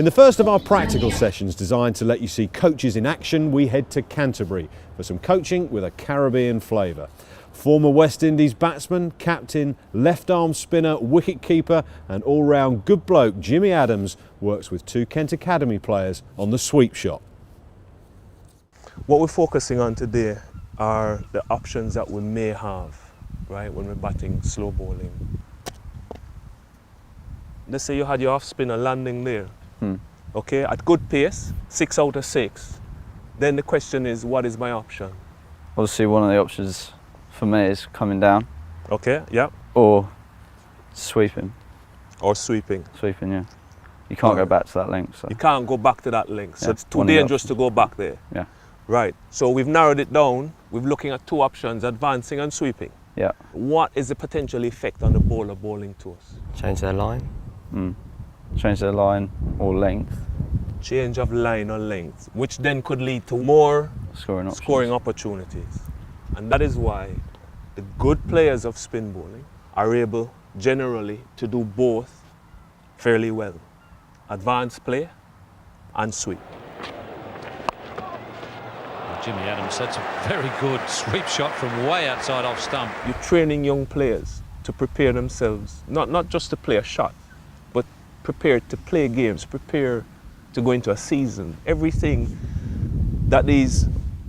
In the first of our practical sessions designed to let you see coaches in action, we head to Canterbury for some coaching with a Caribbean flavour. Former West Indies batsman, captain, left-arm spinner, wicket-keeper and all-round good bloke Jimmy Adams works with two Kent Academy players on the sweep shot. What we're focusing on today are the options that we may have, right, when we're batting slow bowling. Let's say you had your off-spinner landing there, okay, at good pace, 6 out of 6. Then the question is, what is my option? Obviously, one of the options for me is coming down. Okay, yeah. Or sweeping. Or sweeping. Sweeping, yeah. You can't go back to that length. So. You can't go back to that length, so Yeah, it's too dangerous to go back there. Yeah. Right, so we've narrowed it down. We're looking at two options, advancing and sweeping. Yeah. What is the potential effect on the bowler bowling to us? Change their line. Change their line or length. Change of line or length, which then could lead to more scoring opportunities. And that is why the good players of spin bowling are able generally to do both fairly well. Advanced play and sweep. Jimmy Adams, that's a very good sweep shot from way outside off stump. You're training young players to prepare themselves, not just to play a shot, but prepare to play games, prepare to go into a season. Everything that these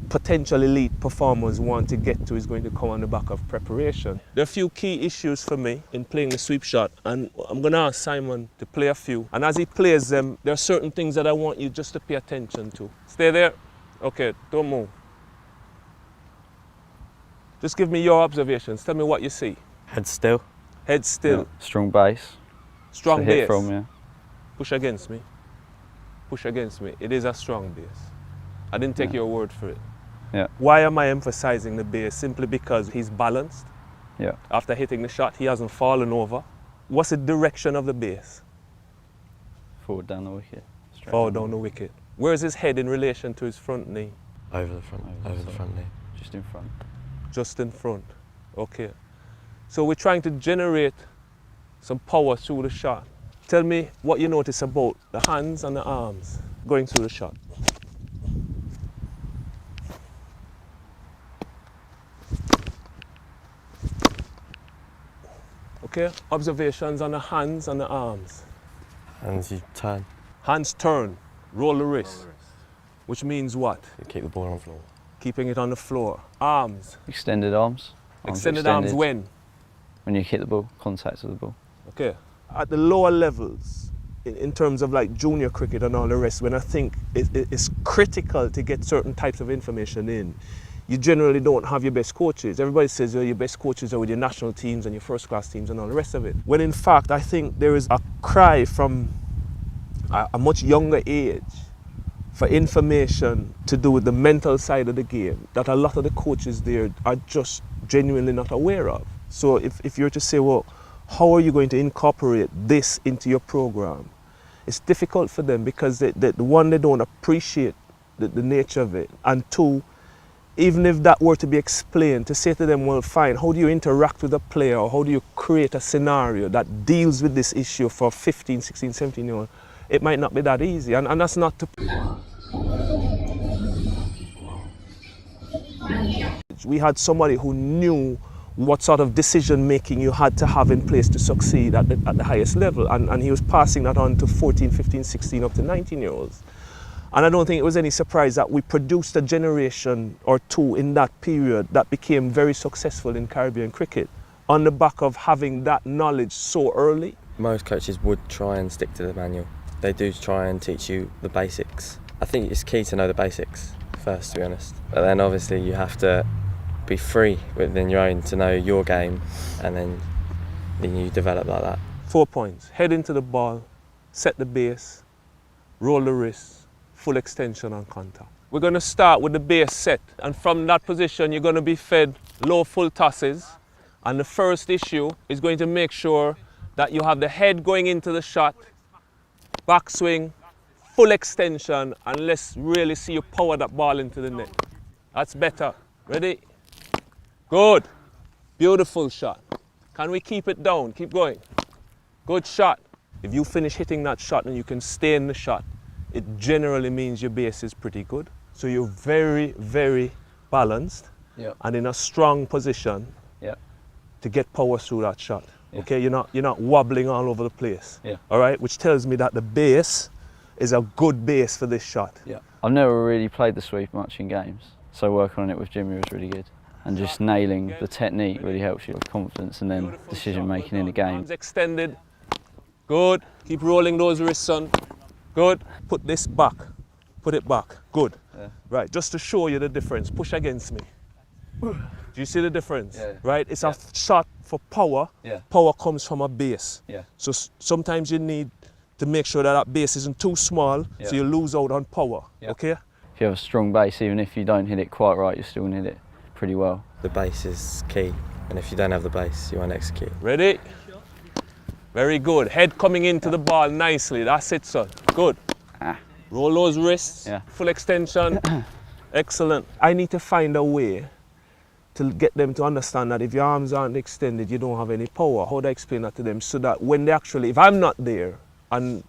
potential elite performers want to get to is going to come on the back of preparation. There are a few key issues for me in playing the sweep shot, and I'm going to ask Simon to play a few. And as he plays them, there are certain things that I want you just to pay attention to. Stay there. Okay, don't move. Just give me your observations. Tell me what you see. Head still. Head still. Yeah. Strong base. Strong to base. hit from, yeah. Push against me. Push against me. It is a strong base. I didn't take your word for it. Yeah. Why am I emphasizing the base? Simply because he's balanced. Yeah. After hitting the shot, he hasn't fallen over. What's the direction of the base? Forward down the wicket. Forward down the wicket. Where is his head in relation to his front knee? Over the front knee. Just in front. Just in front. Okay. So we're trying to generate some power through the shot. Tell me what you notice about the hands and the arms going through the shot. Okay, observations on the hands and the arms. Hands you turn. Hands turn, roll the wrist. Which means what? You keep the ball on the floor. Keeping it on the floor. Arms. Extended arms. Extended arms when? When you hit the ball, contact with the ball. Okay. At the lower levels, in terms of like junior cricket and all the rest, when I think it's critical to get certain types of information in, you generally don't have your best coaches. Everybody says your best coaches are with your national teams and your first class teams and all the rest of it. When in fact, I think there is a cry from a much younger age for information to do with the mental side of the game that a lot of the coaches there are just genuinely not aware of. So if you're to say, well, how are you going to incorporate this into your program? It's difficult for them because one, they don't appreciate the nature of it, and two, even if that were to be explained, to say to them, well, fine, how do you interact with a player, or how do you create a scenario that deals with this issue for 15, 16, 17-year-olds, it might not be that easy, and that's not to... We had somebody who knew what sort of decision making you had to have in place to succeed at the highest level, and he was passing that on to 14, 15, 16 up to 19-year-olds. And I don't think it was any surprise that we produced a generation or two in that period that became very successful in Caribbean cricket on the back of having that knowledge so early. Most coaches would try and stick to the manual. They do try and teach you the basics. I think it's key to know the basics first, to be honest. But then obviously you have to be free within your own to know your game, and then you develop like that. 4 points. Head into the ball, set the base, roll the wrist, full extension and contact. We're going to start with the base set, and from that position you're going to be fed low full tosses, and the first issue is going to make sure that you have the head going into the shot, backswing, full extension, and let's really see you power that ball into the net. That's better. Ready? Good. Beautiful shot. Can we keep it down? Keep going. Good shot. If you finish hitting that shot and you can stay in the shot, it generally means your base is pretty good. So you're very, very balanced and in a strong position to get power through that shot. Okay, you're not wobbling all over the place. All right, which tells me that the base is a good base for this shot. I've never really played the sweep much in games, so working on it with Jimmy was really good. And just nailing the technique really helps you with confidence and then decision making in the game. Arms extended. Good. Keep rolling those wrists, son. Good. Put this back. Put it back. Good. Right, just to show you the difference, push against me. Do you see the difference? Right, it's a shot for power. Power comes from a base. So sometimes you need to make sure that that base isn't too small, so you lose out on power. Okay? If you have a strong base, even if you don't hit it quite right, you still hit it pretty well. The base is key, and if you don't have the base, you won't execute. Ready? Very good. Head coming into the ball nicely. That's it, son. Good. Roll those wrists. Full extension. Excellent. I need to find a way to get them to understand that if your arms aren't extended, you don't have any power. How do I explain that to them? So that when they actually, if I'm not there and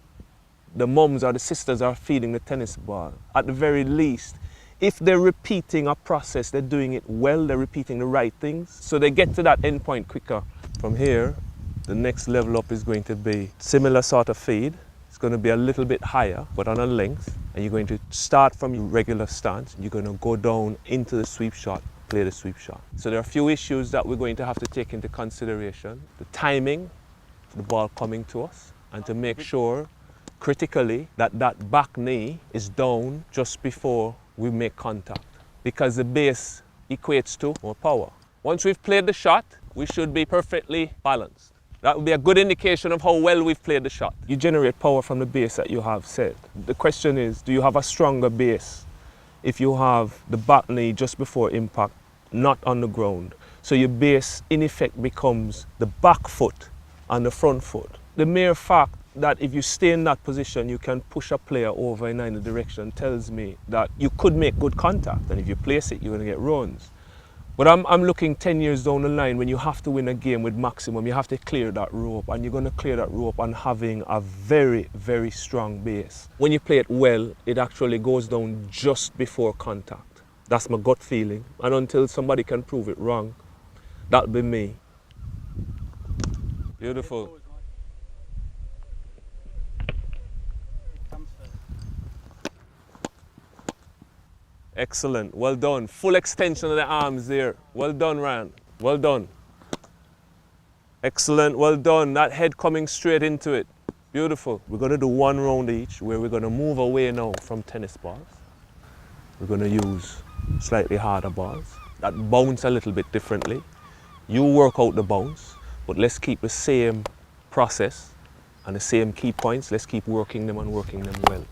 the mums or the sisters are feeding the tennis ball, at the very least, if they're repeating a process, they're doing it well, they're repeating the right things, so they get to that end point quicker. From here, the next level up is going to be similar sort of feed. It's going to be a little bit higher, but on a length, and you're going to start from your regular stance. You're going to go down into the sweep shot, play the sweep shot. So there are a few issues that we're going to have to take into consideration. The timing of the ball coming to us, and to make sure critically that that back knee is down just before we make contact, because the base equates to more power. Once we've played the shot, we should be perfectly balanced. That would be a good indication of how well we've played the shot. You generate power from the base that you have set. The question is, do you have a stronger base if you have the back knee just before impact, not on the ground? So your base in effect becomes the back foot and the front foot. The mere fact that if you stay in that position, you can push a player over in any direction tells me that you could make good contact, and if you place it, you're going to get runs. But I'm looking 10 years down the line when you have to win a game with maximum, you have to clear that rope, and you're going to clear that rope on having a very, very strong base. When you play it well, it actually goes down just before contact. That's my gut feeling, and until somebody can prove it wrong, that'll be me. Beautiful. Excellent, well done. Full extension of the arms there. Well done, Ryan. Well done. Excellent, well done. That head coming straight into it. Beautiful. We're going to do one round each where we're going to move away now from tennis balls. We're going to use slightly harder balls that bounce a little bit differently. You work out the bounce, but let's keep the same process and the same key points. Let's keep working them and working them well.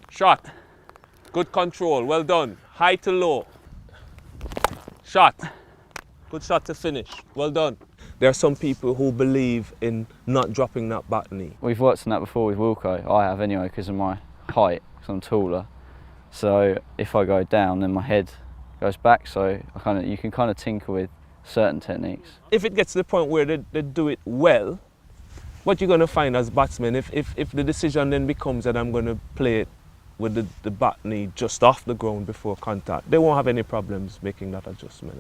Shot. Good control, well done. High to low. Shot. Good shot to finish, well done. There are some people who believe in not dropping that back knee. We've worked on that before with Wilco. I have anyway, because of my height, because I'm taller. So if I go down, then my head goes back. So you can kind of tinker with certain techniques. If it gets to the point where they do it well, what you're going to find as batsmen, if the decision then becomes that I'm going to play it with the back knee just off the ground before contact, they won't have any problems making that adjustment.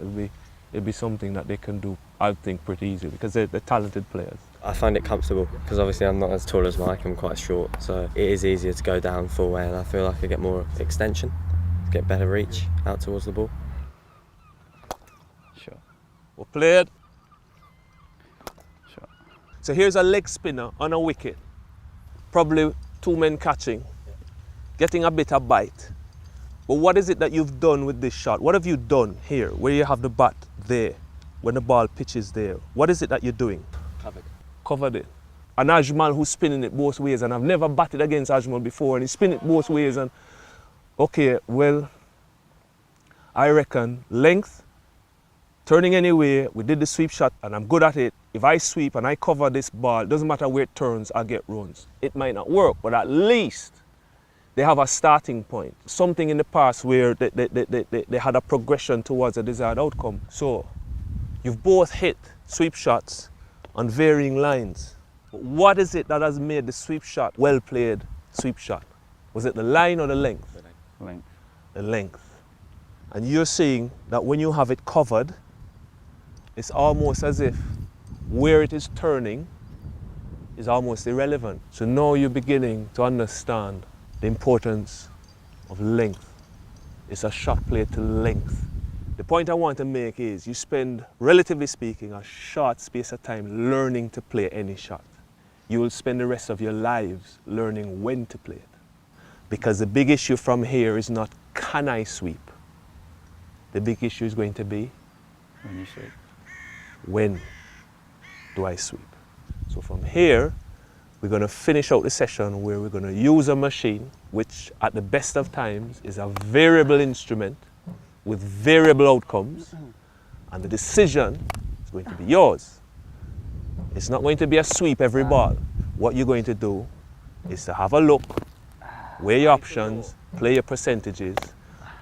It'll be something that they can do, I think, pretty easily, because they're talented players. I find it comfortable because obviously I'm not as tall as Mike, I'm quite short, so it is easier to go down full way, and I feel like I get more extension, get better reach out towards the ball. Sure. Well played. Sure. So here's a leg spinner on a wicket, probably two men catching, getting a bit of bite. But what is it that you've done with this shot? What have you done here, where you have the bat there, when the ball pitches there? What is it that you're doing? Covered it. An Ajmal who's spinning it both ways, and I've never batted against Ajmal before, and he spin it both ways, and okay, well, I reckon length, turning anyway, we did the sweep shot, and I'm good at it. If I sweep and I cover this ball, it doesn't matter where it turns, I'll get runs. It might not work, but at least they have a starting point. Something in the past where they had a progression towards a desired outcome. So you've both hit sweep shots on varying lines. But what is it that has made the sweep shot well played sweep shot? Was it the line or the length? Length. The length. And you're seeing that when you have it covered, it's almost as if where it is turning is almost irrelevant. So now you're beginning to understand the importance of length. It's a shot played to length. The point I want to make is you spend, relatively speaking, a short space of time learning to play any shot. You will spend the rest of your lives learning when to play it. Because the big issue from here is not, can I sweep? The big issue is going to be, When you sweep. when do I sweep? So from here, we're going to finish out the session where we're going to use a machine, which at the best of times is a variable instrument with variable outcomes, and the decision is going to be yours. It's not going to be a sweep every ball. What you're going to do is to have a look, weigh your options, play your percentages.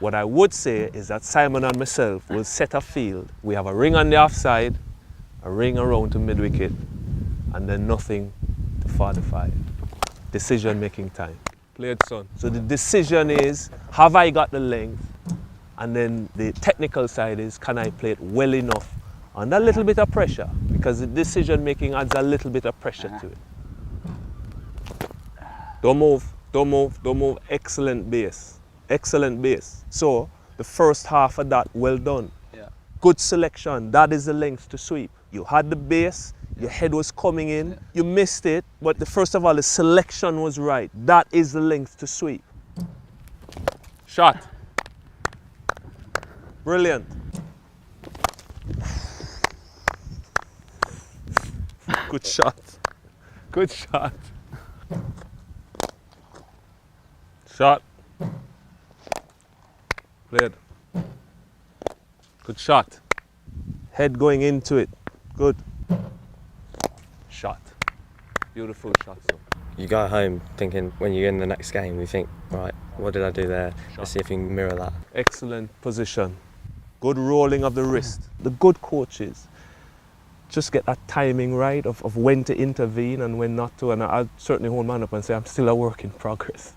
What I would say is that Simon and myself will set a field. We have a ring on the offside, a ring around to mid-wicket, and then nothing to 45. Decision-making time. Played, son. So the decision is, have I got the length? And then the technical side is, can I play it well enough under a little bit of pressure? Because the decision-making adds a little bit of pressure to it. Don't move, don't move, don't move. Excellent base. Excellent base. So the first half of that, well done. Yeah. Good selection. That is the length to sweep. You had the base, your head was coming in, you missed it, but first of all, the selection was right. That is the length to sweep. Shot. Brilliant. Good shot. Good shot. Shot. Played. Good shot. Head going into it. Good. Shot. Beautiful shot, son. You go home thinking, when you're in the next game, you think, right, what did I do there? Let's see if you can mirror that. Excellent position. Good rolling of the wrist. The good coaches just get that timing right of when to intervene and when not to. And I'll certainly hold man up and say I'm still a work in progress.